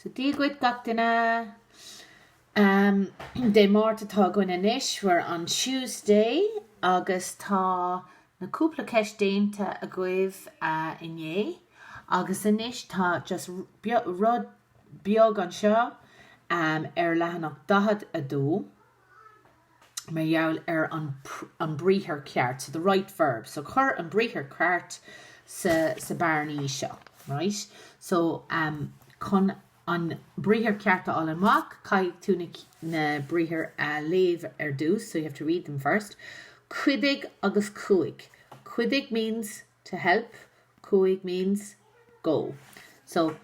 So dígwyd gachtainna. Dé mórta tá goine inis, we're on Tuesday, agus tá na cúpla ceist déanta a gcuibh inné, agus inis tá just rud beag an seo lehanach dahad a dó, mar jaall an briarthra ceart, so the right verb. So chur an briarthra ceart sa barnaí seo, right? So chun an briarthra cearta all amach, caiig tú na briarthra léamh dús, so you have to read them first. Cuidig agus cuaig. Cuidig means to help, cuaig means go. So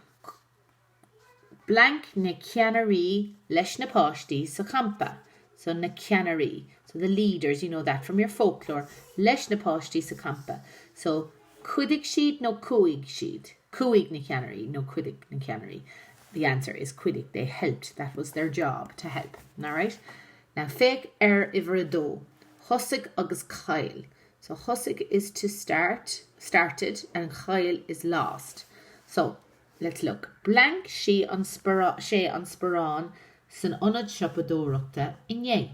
blank na ceannarí leis na páistí sa campa. So na ceannarí. So the leaders, you know that from your folklore. Leis na páistí sa campa. So cuidig siad no cuaig siad. Cuaig na ceannarí no cuidig na ceannarí. The answer is cuidig. They helped. That was their job, to help. All right? Now, féach iver dó. Hosig agus cail. So hosig is to started, and cail is lost. So let's look. Blank sé an sporán san onad siopadóireachta inné.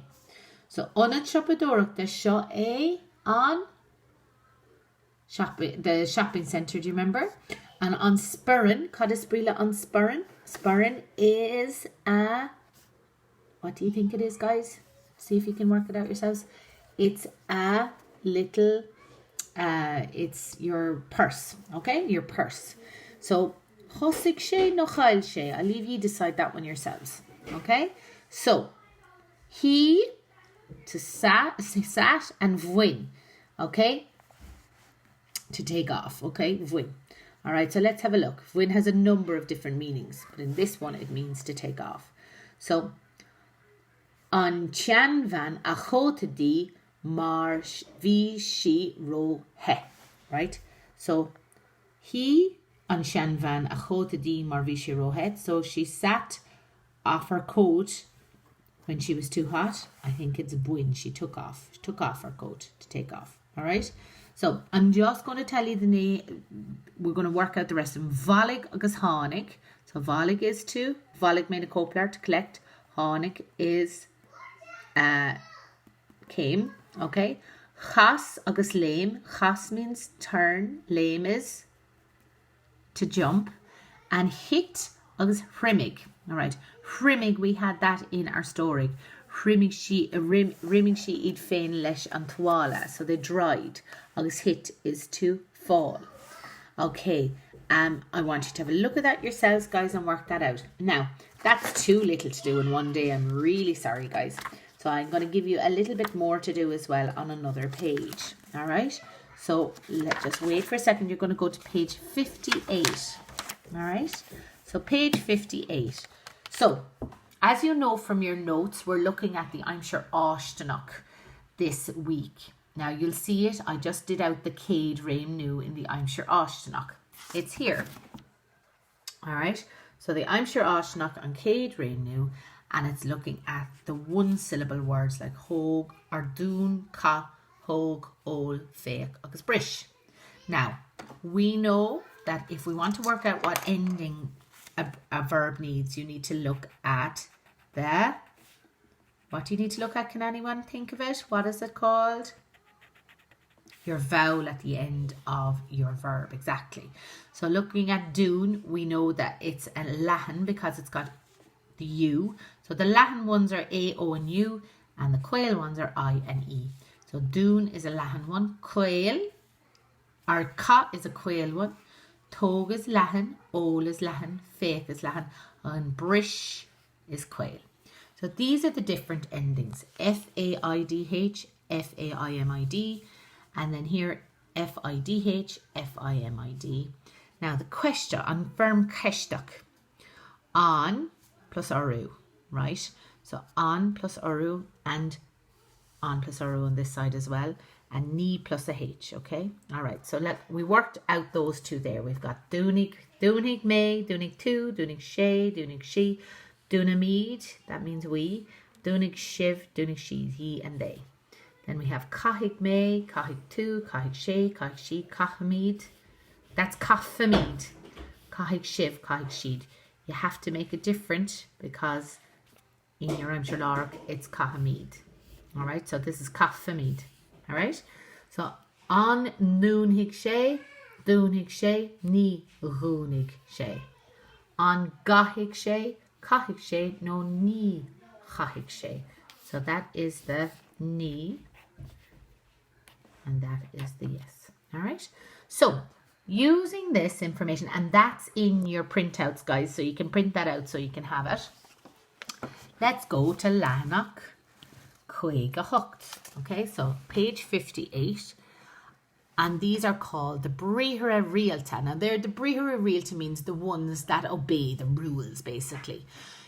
So onad siopadóireachta seo on the shopping centre, do you remember? And on spurrin, cad is bríle on spurrin? Spurrin is what do you think it is, guys? See if you can work it out yourselves. It's a little, it's your purse, okay? Your purse. So, hosig sé no chail sé. I'll leave you decide that one yourselves, okay? So, he, to sat and bhuin, okay? To take off, okay? Bhuin. All right, so let's have a look. Bhuin has a number of different meanings, but in this one, it means to take off. So, an tean van a chótadí mar bhí si ro he, right? So, he an tean van a chótadí mar bhí si ro he. So, she sat off her coat when she was too hot. I think it's bhuin. She took off her coat to take off, all right? So, I'm just going to tell you the name. We're going to work out the rest of them. Valig agus hánig. So, valig is to. Valig mean a coplar, to collect. Hánig is came. Okay. Chas agus lame. Chas means turn. Lame is to jump. And hit agus hrimig. All right. Hrimig, we had that in our story. Rimming she id féin leis an tuala. So they dried. Agus hit is to fall. Okay. I want you to have a look at that yourselves, guys, and work that out. Now, that's too little to do in one day. I'm really sorry, guys. So I'm going to give you a little bit more to do as well on another page. All right. So let's just wait for a second. You're going to go to page 58. All right. So page 58. So, as you know from your notes, we're looking at the Aimsir Áisteanach this week. Now, you'll see it. I just did out the Céad Réim Nua in the Aimsir Áisteanach. It's here. All right. So, the Aimsir Áisteanach on Céad Réim Nua, and it's looking at the one-syllable words like hóg, or dún, ca, hóg, ól, féach, agus brish. Now, we know that if we want to work out what ending a verb needs, you need to look at what do you need to look at? Can anyone think of it? What is it called? Your vowel at the end of your verb, exactly. So looking at dún, we know that it's a Latin because it's got the U. So the Latin ones are A, O, and U, and the Quail ones are I and E. So dún is a Latin one. Quail, or ca is a Quail one. Tóg is Latin, ól is Latin, féach is Latin, and brish is Quail. So these are the different endings. F-A-I-D-H, F-A-I-M-I-D, and then here F-I-D-H, F-I-M-I-D. Now the question on firm ceistach. On plus oru, right? So on plus oru and on plus oru on this side as well. And ní plus a H, okay? All right, so we worked out those two there. We've got dúnig mé, dúnig tú, dúnig sé, dúnig she, dúnamíd, that means we, dúnig shiv, dúnig she, he and they. Then we have caithfidh mé, caithfidh tú, caithfidh sé, caithfidh she, caithfimíd. That's caithfimíd. Caithfidh shiv, caithfidh sheed. You have to make it different because in your Aimsir Lárach it's Cahamid. All right, so this is Cafamid. All right, so on Noonhig Shay, Dúnhig Shay, Ní Rúnig Shay. On Gahig Shay, Cahig Shay, no Ní Chahig Shay. So that is the Ní, and that is the yes. All right, so using this information, and that's in your printouts, guys, so you can print that out so you can have it. Let's go to Lánach Cuige Hucht. Okay, so page 58. And these are called the briarthra realta. Now, the briarthra realta means the ones that obey the rules, basically.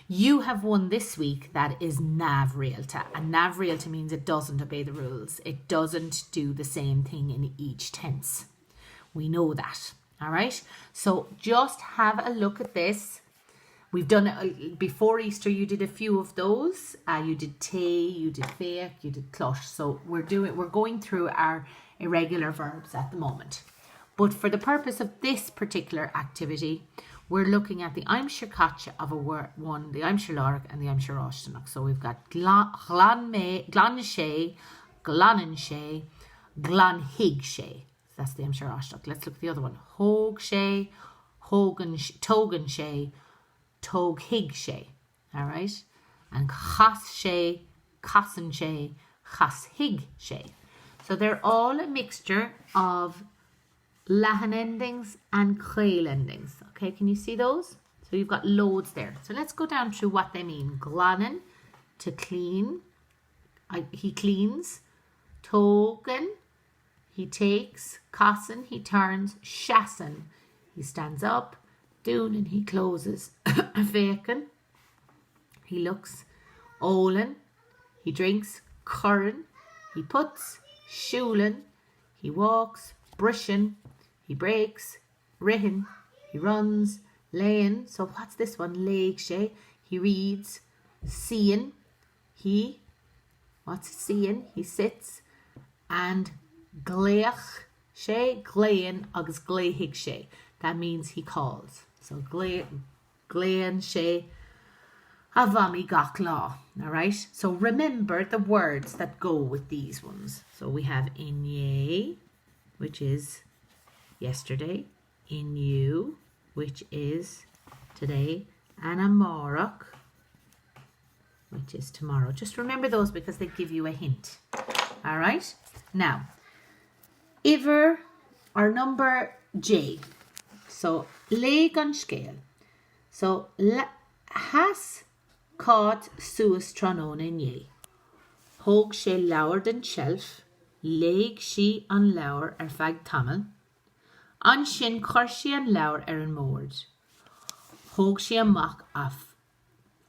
You have one this week that is nav realta. And nav realta means it doesn't obey the rules. It doesn't do the same thing in each tense. We know that. All right. So just have a look at this. We've done it before Easter. You did a few of those. You did tay, you did fake, you did clush. So we're going through our irregular verbs at the moment. But for the purpose of this particular activity, we're looking at the Aimsir Caite of a one, the Aimsir Lárach and the Aimsir Óisteanach. So we've got Glan Sé, Glanan Sé, Glanhig Sé. That's the Aimsir Óisteanach. Let's look at the other one. Hóg Sé, Togan Sé, Toghig Sé. All right. And Chas Sé, Casan Sé, Chashig Sé. So they're all a mixture of Lahan endings and Cael endings. Okay, can you see those? So you've got loads there. So let's go down through what they mean. Glanan, to clean. He cleans. Togan, he takes. Casan, he turns. Shasan, he stands up. Dúnan, he closes. Fécan, he looks. Olin, he drinks. Curran, he puts. Shúlan, he walks. Brishan, he breaks. Rihin, he runs. Léan, so what's this one? Léig Sé, he reads. Sían, what's Sían? He sits. And Gléach Sé, Gléan agus Gléhig Sé. That means he calls. So Gléan Sé Avami gach lá. All right. So remember the words that go with these ones. So we have inye, which is yesterday. Inu, which is today. And amárach, which is tomorrow. Just remember those because they give you a hint. All right. Now, Iver, our number J. So léig an scéal. So has caught suas trónón inné. Hóg sé leabhar den shelf, léig sí an leabhar feadh tamil. An sin chuir sí an leabhar an mór. Hóg sí amach a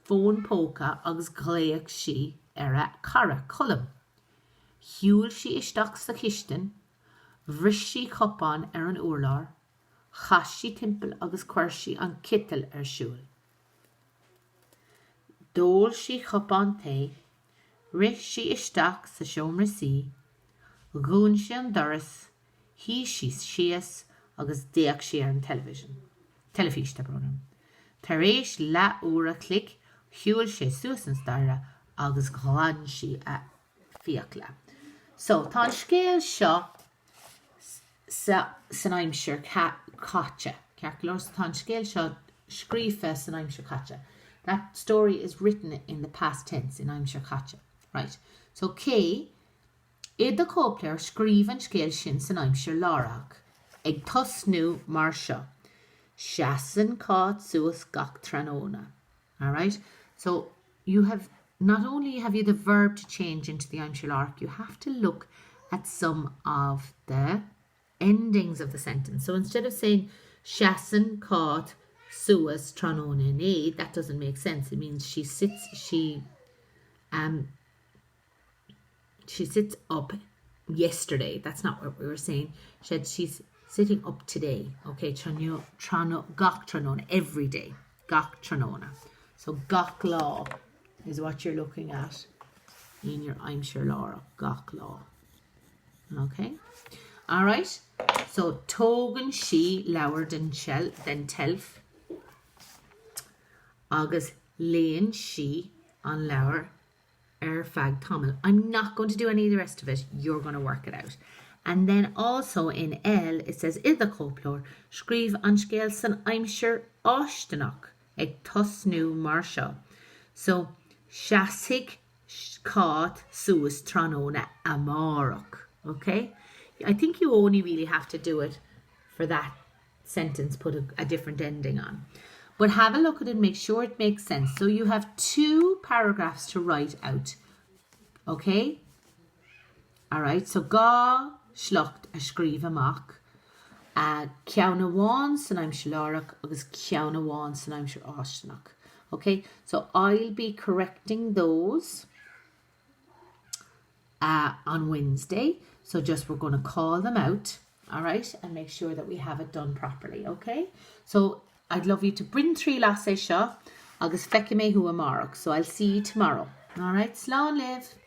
fón póca agus gléach sí a cara colm. Hiúil sí isteach sa chistin, bhris sí chopán an urlár. Chas sí timpeall agus chuir sí an kittel siúil. Dóil sí chopán té, ris sí isteach sa seomra sí, gún sí an doras, hí sí síos agus déach sí an telefíste brónam. Tar éis le úra clic, hiúil sé suas an starra agus glan sí a fiacla. So, tá an scéal seo san Aimsir Caite. Cearclós tá an scéal seo scríofa san Aimsir Caite. That story is written in the past tense in Aimsir Caite. Right. So, K, iad the cópléir scríb an scéal sin san Aimsir Lárach. Ag tosnú mar seo. Seasan cát suas gach trónóna. All right. So, you have not only have you the verb to change into the Aimsir Lárach, you have to look at some of the endings of the sentence. So instead of saying Seasan caught suas trónóna inné, that doesn't make sense. It means she sits up yesterday. That's not what we were saying. She's sitting up today. Okay, gach trónóna, every day. Gach trónóna. So gach lá is what you're looking at in your Aimsir Lárach, gach lá. Okay. All right. So tógan sí leabhar den telf. agus léon si an leabhar fag tamil. I'm not going to do any of the rest of it. You're going to work it out. And then also in L, it says, Ida coplor, scríb an scéal san aimsir áisteanach ag tosnú mar seo. So, seasigh cát suas tróna amárach. Okay? I think you only really have to do it for that sentence, put a different ending on. But have a look at it, make sure it makes sense. So you have 2 paragraphs to write out. Okay? Alright, so gá schlucht a scríb amach. Ceanna bháin san aimsir lárach agus ceanna bháin san aimsir áisteanach. Okay, so I'll be correcting those on Wednesday. So just we're going to call them out, all right, and make sure that we have it done properly, okay? So I'd love you to bring 3 lasses seo agus feice mé hu amárach. So I'll see you tomorrow. All right, slán live.